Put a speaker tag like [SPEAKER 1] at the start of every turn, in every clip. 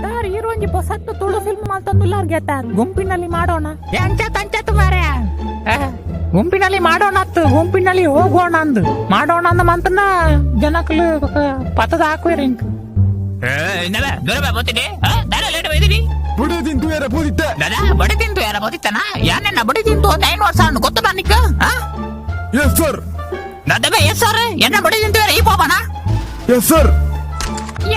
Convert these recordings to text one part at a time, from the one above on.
[SPEAKER 1] sir ಹೀರೋಂಜಿ ಹೊಸತ್ತು Tulu film ಮಾಡ್ತಂದಿಲ್ಲ ಗುಂಪಿನಲ್ಲಿ ಮಾಡೋಣ ಎಂಚತ್ತು ಮಾರ್ಯ ಗುಂಪಿನಲ್ಲಿ ಮಾಡೋಣ ಗುಂಪಿನಲ್ಲಿ ಹೋಗೋಣ ಅಂದ್ ಮಾಡೋಣ ಅಂದ ಮಂತನ ಜನಕ್ಲು ಪತದ ಹಾಕುವೇರಿ ಇಂಕ್
[SPEAKER 2] ಬುಡಿ ತಿಂತು ಯಾರ ಬೋದಿತ್ತ
[SPEAKER 1] ಬಡಿ ತಿಂತು ಯಾರ ಬೋದಿತ್ತನ ಯಾನೆನ್ನ ಬಡಿ ತಿಂತು 9 ವರ್ಷ ಅನ್ನು ಗೊತ್ತ ನಿಕ್ಕ
[SPEAKER 2] ಎಸ್ ಸರ್
[SPEAKER 1] ನದಬೆ ಎಸ್ ಸರ್ ಎನ್ನ ಬಡಿ ತಿಂತು ಯಾರ ಈ ಪಾಪನ
[SPEAKER 2] ಎಸ್ ಸರ್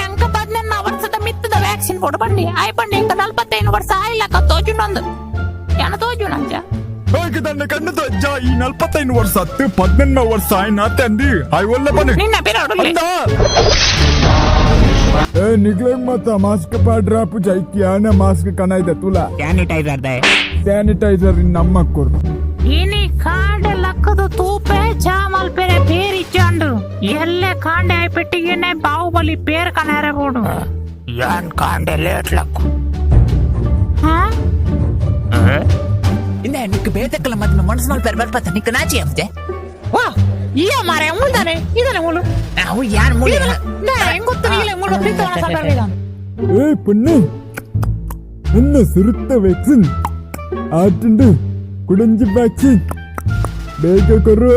[SPEAKER 1] ಎಂಕ 14 ವರ್ಷದ ಮಿತ್ತದ ವ್ಯಾಕ್ಸಿನ್ ಕೊಡಬಂಡಿ ಆಯ್ಪಂಡಿ ಇಂಕ 45 ವರ್ಷ ಆಯ್ಲಕ್ಕ ತೋಜುನೊಂದು ಯಾನ ತೋಜುನಂಜ
[SPEAKER 2] ಹೋಗಿ ತನ್ನ ಕಣ್ಣು ತಜ್ಜ ಈ 45 ವರ್ಷ 18 ವರ್ಷ ಆಯ್ನ ತಂದಿ ಆಯ್ ಒಳ್ಳೆ ಬನ್ನಿ
[SPEAKER 1] ನಿನ್ನ ಬಿರೋಡಲಿ
[SPEAKER 2] ए निकले मत मास्क पाड्रा पूजा क्या मास्क कनाइदे तुला ಸ್ಯಾನಿಟೈಸರ್ ನಮ್ಮಕ್ಕೂರು
[SPEAKER 1] ಇನಿ ಕಾಂಡೆ ಲಕ್ಕದು ತೂಪೆ ಚಾಮಲ್ ಪೇರೆ ಪೇರಿ ಚಂಡು ಎಲ್ಲೆ ಕಾಂಡೆ ಆಯ್ಪೆಟ್ಟಿಗೆನೆ ಬಾಹುಬಲಿ ಪೇರ್ ಕನಾರೆ ಬೋಡು ಯಾನ್ ಕಾಂಡೆ ಲೇಟ್ ಲಕ್ಕು
[SPEAKER 3] ಇಂದ ನಿಕ್ ಬೇತಕ್ಕಲ ಮದ್ನ ಮನಸ್ಸಲ್ಲಿ ಬರ್ಬರ್ಪತ್ತ ನಿಕ್ ನಾಚಿ ಅಂತೆ
[SPEAKER 1] ವಾ iya mare multane idane mulu
[SPEAKER 3] ಅವು ಯಾನ್ ಮುಳಿ
[SPEAKER 1] ಹೆಂಗೊತ್ತು ನೀಲೆ ಮುಳು ಪ್ರೀತವನ ಸಬರ್ಲಿದ
[SPEAKER 2] ಏ ಪುಣ್ಣಿ ನನ್ನ ಸುರುತ್ತ ವ್ಯಾಕ್ಸಿನ್ ಆಟುಂಡು ಕುಡಂಜಿ ವ್ಯಾಕ್ಸಿನ್ ಬೇಗ ಕೊರು